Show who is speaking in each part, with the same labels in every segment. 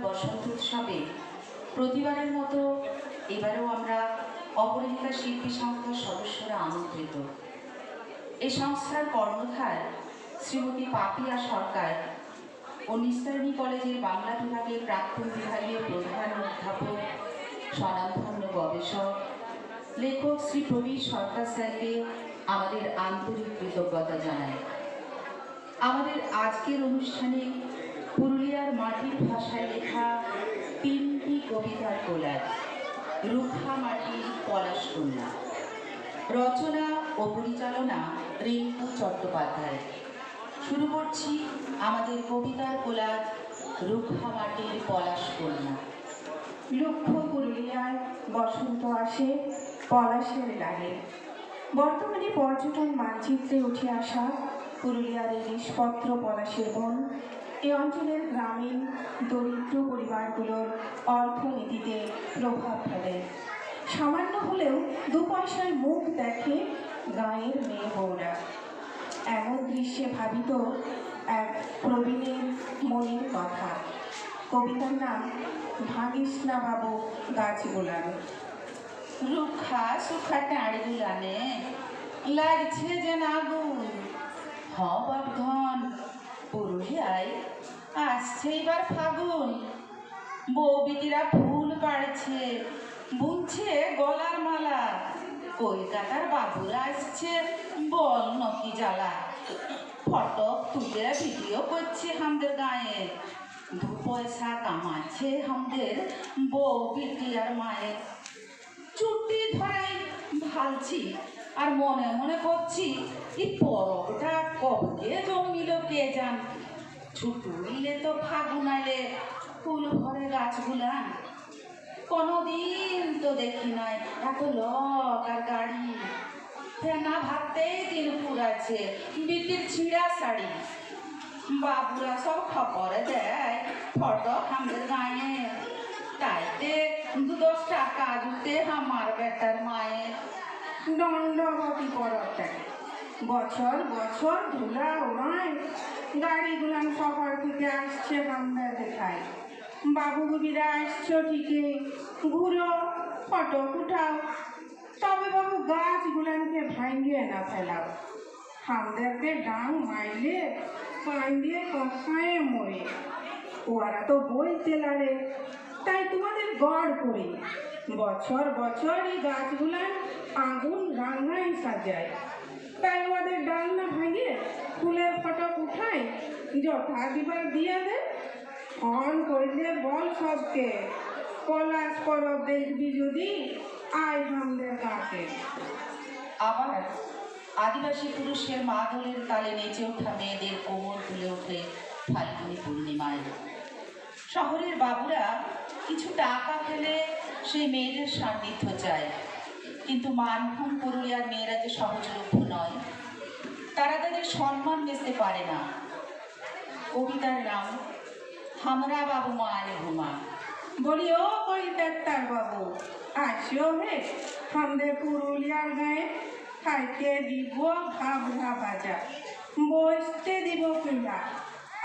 Speaker 1: বসন্ত উৎসবে প্রতিবারের মতো এবারেও আমরা অপরাজিতা শিল্পী সংস্থার সদস্যরা আমন্ত্রিত। এই সংস্থার কর্ণধার শ্রীমতী পাপিয়া সরকার ও নিস্তারিণী কলেজের বাংলা বিভাগের প্রাক্তন বিভাগীয় প্রধান অধ্যাপক, স্বনামধন্য গবেষক, লেখক শ্রী প্রবীর সরকার স্যারকে আমাদের আন্তরিক কৃতজ্ঞতা জানাই। আমাদের আজকের অনুষ্ঠানে পুরুলিয়ার মাটির ভাষায় লেখা 3টি কবিতার কোলাজ, রুখা মাটির পলাশ কন্যা, রচনা ও পরিচালনা রিঙ্কু চট্টোপাধ্যায়। শুরু করছি আমাদের কবিতার কোলাজ রুখা মাটির পলাশ কন্যা।
Speaker 2: লক্ষ্য পুরুলিয়ায় বসন্ত আসে পলাশের লাগে। বর্তমানে পর্যটন মানচিত্রে উঠে আসা পুরুলিয়ার এই নিষ্পত্র পলাশের বন এই অঞ্চলের গ্রামীণ দরিদ্র পরিবারগুলোর অর্থনীতিতে প্রভাব ফেলে। সামান্য হলেও 2 পয়সার মুখ দেখে গাঁয়ের মেয়ে বউরা। এমন দৃশ্যে ভাবিত এক প্রবীণের মনের কথা। কবিতার নাম ভাগিস না বাবু গাছ গোলানো।
Speaker 1: রুখা সুখা টাড়ি গুলানে লাগছে যে আগুন। বাপধন পুরুলিয়ায় আসছে এবার ফাগুন। বউ বিটিরা ফুল পাড়ছে, বুনছে গলার মালা। কলকাতার বাবুরা আসছে বল নকি জ্বালা। ফটো তুলে ভিডিও করছে আমাদের গায়ে। 2 পয়সা কামাচ্ছে আমাদের বউ বিটি আর মায়ের। চুটি ধরাই ভালছি আর মনে মনে করছি এই পরবটা কবে জমিল কে জান। ছুটুইলে তো ফাগুন আইলে ফুল ভরে গাছগুলান। কোনোদিন তো দেখি নাই এত লোক আর গাড়ি। ফেনা ভাবতেই দিন পুরাছে বিটির ছিঁড়া শাড়ি। বাবুরা সব খবর দেয় ফটো আমাদের গায়ে। তাইতে 2-10 টাকা জুতে আমার বেটার মায়ের।
Speaker 2: দণ্ডবতী পরবটাকে বছর বছর ধুলা ওড়ায়। গাড়িগুলান শহর থেকে আসছে বাংলা দেখায়। বাবু বুবিরা আসছো ঠিকই, ঘুরো ফটো উঠাও। তবে বাবু গাছগুলানকে ভাঙিয়ে না ফেলাও। আমাদেরকে ডাং মাইলে পান দিয়ে কষায় মরে। ওরা তো বইতে লারে, তাই তোমাদের গড় করি। বছর বছর এই গাছগুলান আগুন রাঙায় সাজায়। তাই ওদের ডাল না ভাঙিয়ে ফুলের ফটক উঠায়, যথা দিবার দিয়ে দে। অন করলে বল সবকে পলাশ পরব দেখবি যদি আয় আমাদের গাছে।
Speaker 1: আবার আদিবাসী পুরুষের মাদলের তালে নেচে ওঠা মেয়েদের কোমর তুলে ওঠে ফাল্গুনী পূর্ণিমায়। শহরের বাবুরা কিছু টাকা ফেলে সেই মেয়েদের সান্নিধ্য চায়, কিন্তু মানভূম পুরুলিয়ার মেয়েরা যে সহজলভ্য নয়, তারা তাদের সম্মান বেচতে পারে না। কবিতার নাম হামরা বাবু মারে ঘুমা।
Speaker 2: বলি ও কলকাতার বাবু আসিও হে আমাদের পুরুলিয়ার গায়ে। খাইতে দিব ভাবনা ভাজা, বসতে দিব কিনা।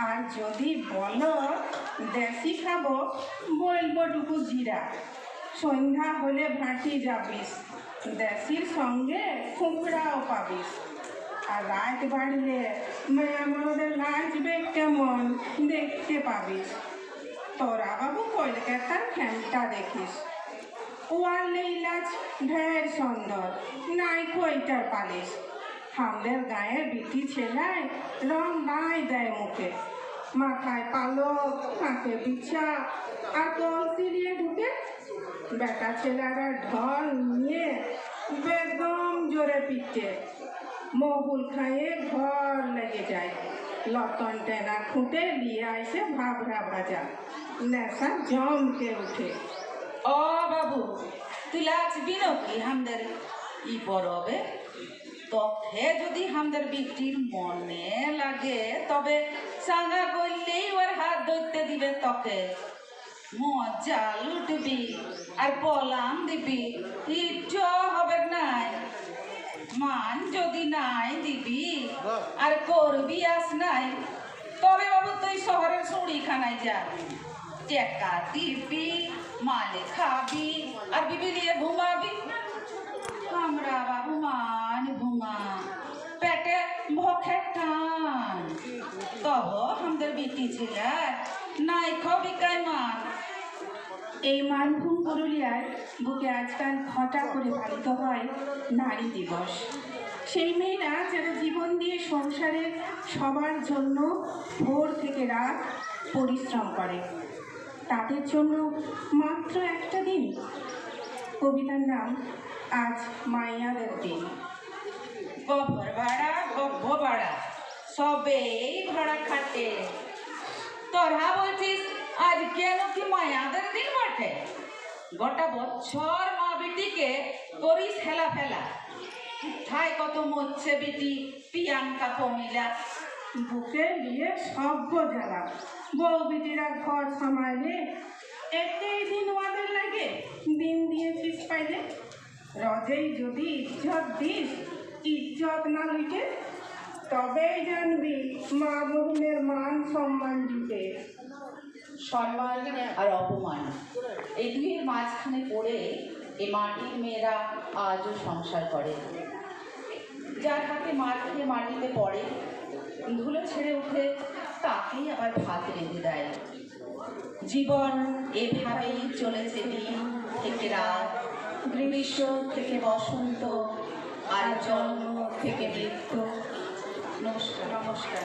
Speaker 2: আর যদি বলো দেশি খাবো, বলবো টুকু জিরা। সন্ধ্যা হলে ভাটি যাবিস, দেশির সঙ্গে কুমড়াও পাবিস। আর রাত বাড়লে মেয়েদের নাচবে কেমন দেখতে পাবিস। তোরা বাবু কলকাতার ফ্যানটা দেখিস, ওয়ার লীলাজ ঢের সুন্দর, নাই কইটার পালিশ। আমাদের গায়ের বিটি ছেলায় রং নাই দেয় মুখে। মাথায় পালক, হাতে বিছা আর কলসি নিয়ে ঢুকে। বেটা ছেলেরা ঢল নিয়ে বেদম জোরে পিটে। মহুল খাইয়ে ঘর লেগে যায়। লটন টেনা খুঁটে নিয়ে আসে ভাবরা ভাজা, নেশা জমকে উঠে।
Speaker 1: ও বাবু তুই লাচবি নাকি আমাদের ই পরবে? তথে যদি আমাদের বিটির মনে লাগে তবে সাঙ্গা করলেই ওর হাত ধরতে দিবে। তোকে মজা লুটবি আর পলাম দিবি, ইচ্ছা হবে নাই। মান যদি নাই দিবি আর করবি আস নাই, তবে বাবু তুই শহরের চুড়িখানায় যা। টেকা দিবি, মালে খাবি, আর বিবি নিয়ে ঘুমাবি। আমরা বাবু মান ঘুমা, পেটে ভোখে টান। তব আমাদের বিটি ছিল নাই খবি কাই মান।
Speaker 2: এই মানভূম পুরুলিয়ার বুকে আজকাল ঘটা করে পালিত হয় নারী দিবস। সেই মেয়েরা যারা জীবন দিয়ে সংসারের সবার জন্য ভোর থেকে রাত পরিশ্রম করে, তাদের জন্য মাত্র একটা দিন। কবিতার নাম আজ মাইয়াদের দিন।
Speaker 1: গোবর ভাড়া গব্ব ভাড়া সবেই ভাড়া খাটে। তোরা বলছিস আজ কেন কি মায়াদের দিন বটে? গোটা বছর মা বেটিকে করিস হেলা ফেলা। ঠাই কত মরছে বেটি পিয়াঙ্কা কমিলা।
Speaker 2: বুকে নিয়ে সভ্য জ্বালা, বউ বিটিরা ঘর সামাইলে এতেই দিন ওদের লাগে। দিন দিয়েছিস পাইলে রজেই যদি ইজ্জত দিস, ইজ্জত না লিখে তবেই জানবি মা বোনের মান সম্মান দিতে।
Speaker 1: সম্মান আর অপমান এই দুইয়ের মাঝখানে পড়ে এই মাটির মেয়েরা আজও সংসার করে। যার হাতে মার খেয়ে মাটিতে পড়ে, ধুলো ছেড়ে উঠে তাকেই আবার ভাত রেঁধে দেয়। জীবন এভাবেই চলেছে দিন থেকে রাত, গ্রীষ্ম থেকে বসন্ত, আর জন্ম থেকে মৃত্যু। নমস্কার।